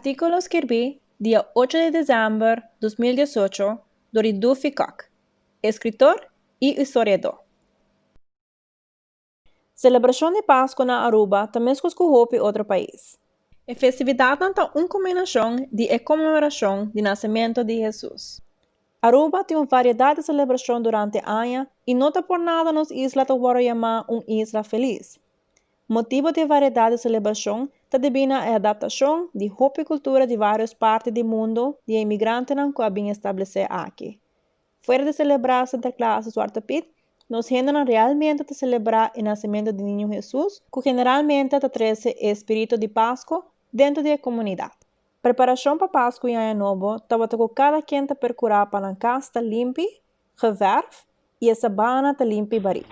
Artículo skirbi, día 8 de diciembre 2018, Señor Dufi Kock, escritor y historiador. Celebracion di Pasco na Aruba também se escutou em outro país. A festividade é uma combinação de comemoração do nascimento de Jesus. Aruba tem uma variedade de celebração durante o ano e não está por nada nos islas que podemos chamar uma isla feliz. O motivo de variedade de celebração está devido à adaptação de roupa e cultura de várias partes do mundo de imigrantes que havem estabelecido aqui. Fora de celebrar Santa Claus e Zwarte Piet, nos generam realmente de celebrar o nascimento do Niño Jesus, que generalmente traz o espírito de Pasco dentro da comunidade. Preparação para Pasco em Nobo estava com cada quem te percurar para a casa limpa, geverf e a sabana limpa e bari.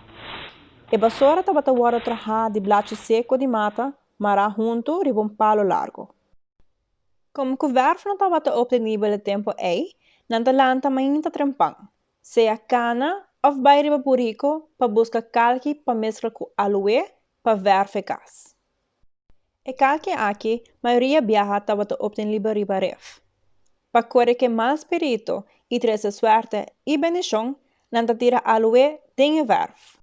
A vassoura estava a trabalhar de blacho seco de mata, mará junto de um palo largo. Como o verf não estava obtenível o tempo não talanta mainta trempang, seja cana ou vai riba purico para buscar calque para mesclar com aloe para verfe cas. E calque aqui, maioria viaja estava obtenível riba ref. Para correr que mal espírito e trazer suerte e bendição, não tira aloe tem verf.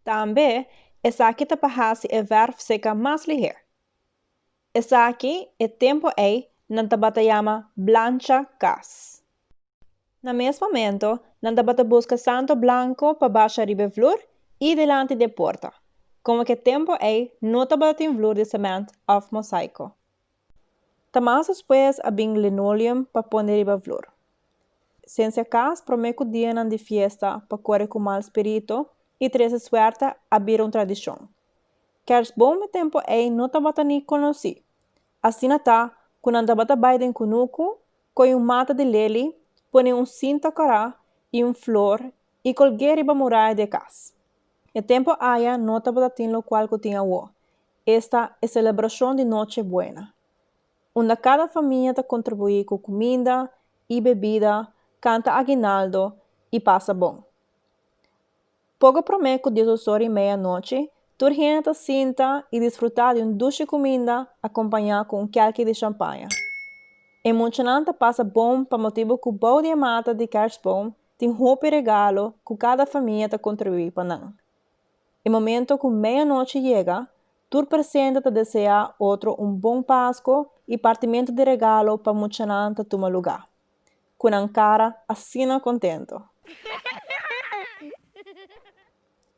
Também, essa aqui está para fazer o verf seca mais ligeiro. Essa aqui é tempo não está chama blancha cas. No mesmo momento, não está busca santo blanco para baixar riba flor e delante da porta, como que tempo não está tem flor de cimento ou mosaico. Também depois há linoleum para pôr riba flor. Sem se acaso, promete dia de fiesta para correr com mal espírito e trazer suerte a abrir uma tradição. Quer bom tempo não está nem conhecido. Assim está, quando está baiden cunuco, com mata de leli, põe cinta cará e flor e colguer riba muralha de casa. O tempo aya não está tendo qual que tinha o. Esta é a celebração de Noche Buena, onde cada família está contribui com comida e bebida, canta aguinaldo e passa bom. Pouco promete que 18 e meia-noite, turgenta cinta e desfrutar de doce comida acompanhado com calque de champanhe. Emocionante passa bom para motivo que o bom de mata de Kersboom tem roupa e regalo que cada família está contribuir para não. No momento que meia-noite chega, tu presente te deseja outro bom Pasco e partimento de regalo para emocionante tomar lugar. Com a cara assina contento.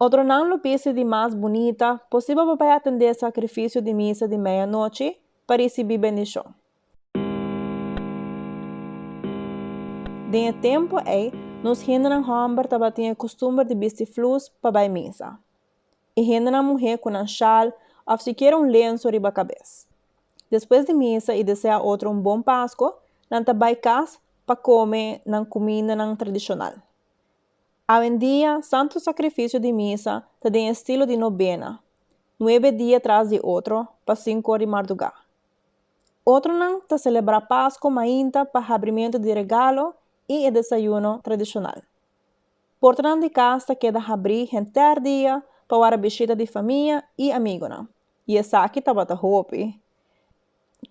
Outro não lupise de mais bonita, possível para atender sacrifício de missa de meia-noite para receber bendição. Dentro tempo nos generam homem também tem costume de vestir flus para a missa. E generam mulher com um chal ou sequer lenço riba a cabeça. Depois de missa e deseja outro bom Pasco, não também casa para comer na comida tradicional. Hoje em dia, santo sacrifício de missa tem estilo de novena, 9 dias atrás de outro, para 5 horas de madrugada. Outro não está celebra Pasco mainta para abrimento de regalo e o desayuno tradicional. Portanto, de casa queda abrir inteiro dia para a visita de família e amigos. E essa aqui estava a roupa.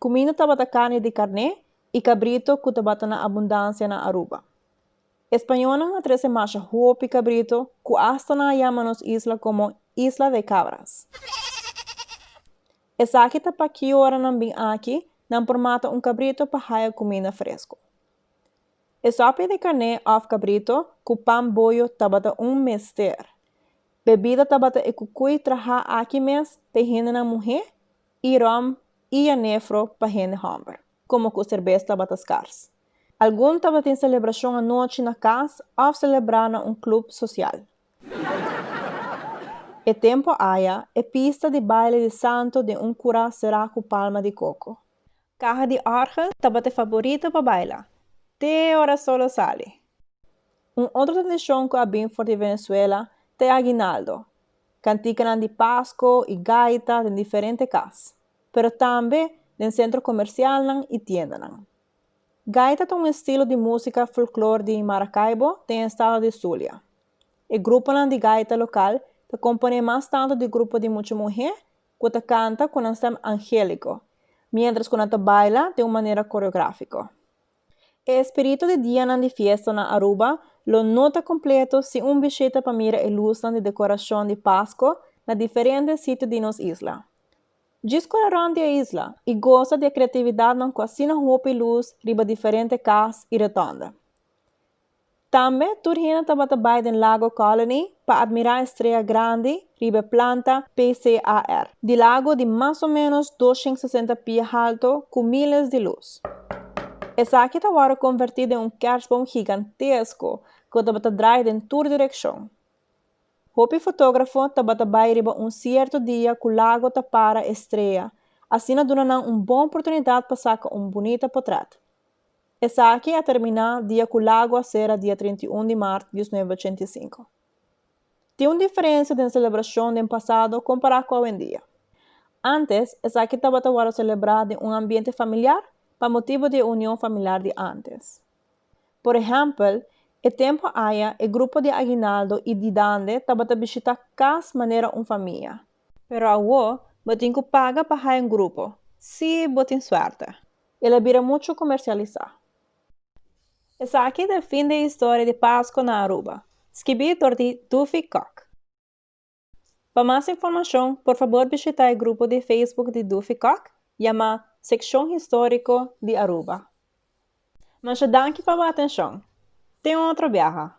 Comida estava a carne de carne e cabrito que estava na abundância na Aruba. Espanhol não traz mais roupa e cabrito que hasta na chama nos isla como Isla de Cabras. Essa aqui está para que hora não vem aqui, não formata cabrito para a comida fresco. A sopa de carne ou cabrito com pão bollo estava mister. Bebida estava a cucuy traha aqui mes para gente na mulher e rum e anefro para gente homem, como que cerveja estava escasso. Alguns estavam em celebração à noite na casa ou celebrar em clube social. O tempo aya é pista de baile de santo de cura será com palma de coco. Caja de orgel estava a favorita para bailar. Te hora solo sale. Outra tradição que há bem forte em Venezuela é aguinaldo. Cantican de Pasco e gaita em diferentes casas, pero também em centro comercial e tiendas. Gaita é estilo de música folclore de Maracaibo, tem estado de Zulia. O grupo de gaita local te compõe mais tanto de grupo de muitas mulheres que te canta com um som angélico, mientras que baila de uma maneira coreográfica. O espírito de dia de festa na Aruba lo nota completo se visita para mirar a luz de decoração de Pasco na diferentes sítios de nossa isla. Discorrerão de isla e gosta de criatividade na cocina roupa e luz riba diferentes casas e retonda. Também turhina tabatabay den Lago Colony para admirar a estrela grande riba planta PCAR, de lago de mais ou menos 260 pies alto com milhas de luz. Essa aqui está agora convertida em kerstboom gigantesco que tabatadrai em toda direção. Hopi fotógrafo tabatabay riba certo dia que o lago tapara estrela, assim dando uma boa oportunidade para sacar bonito portrait. Essa aqui a terminar dia que o lago será dia 31 de março de 1985. Tem uma diferença na celebração do passado comparado com hoje em dia. Antes, essa aqui estava celebrada em ambiente familiar para motivo de união familiar de antes. Por exemplo, o tempo aí, o grupo de aguinaldo e de dande estava visitar casa maneira família. Pero agora, botin que paga para um grupo. Se botin suerte. Ele vira muito comercializar. Essa aqui é o fim da história de Pasco na Aruba, escritor de Dufi Kock. Para mais informação, por favor visitar o grupo de Facebook de Dufi Kock, chamado Secção Histórico de Aruba. Mas danke pela atenção. Tenha outro viaje.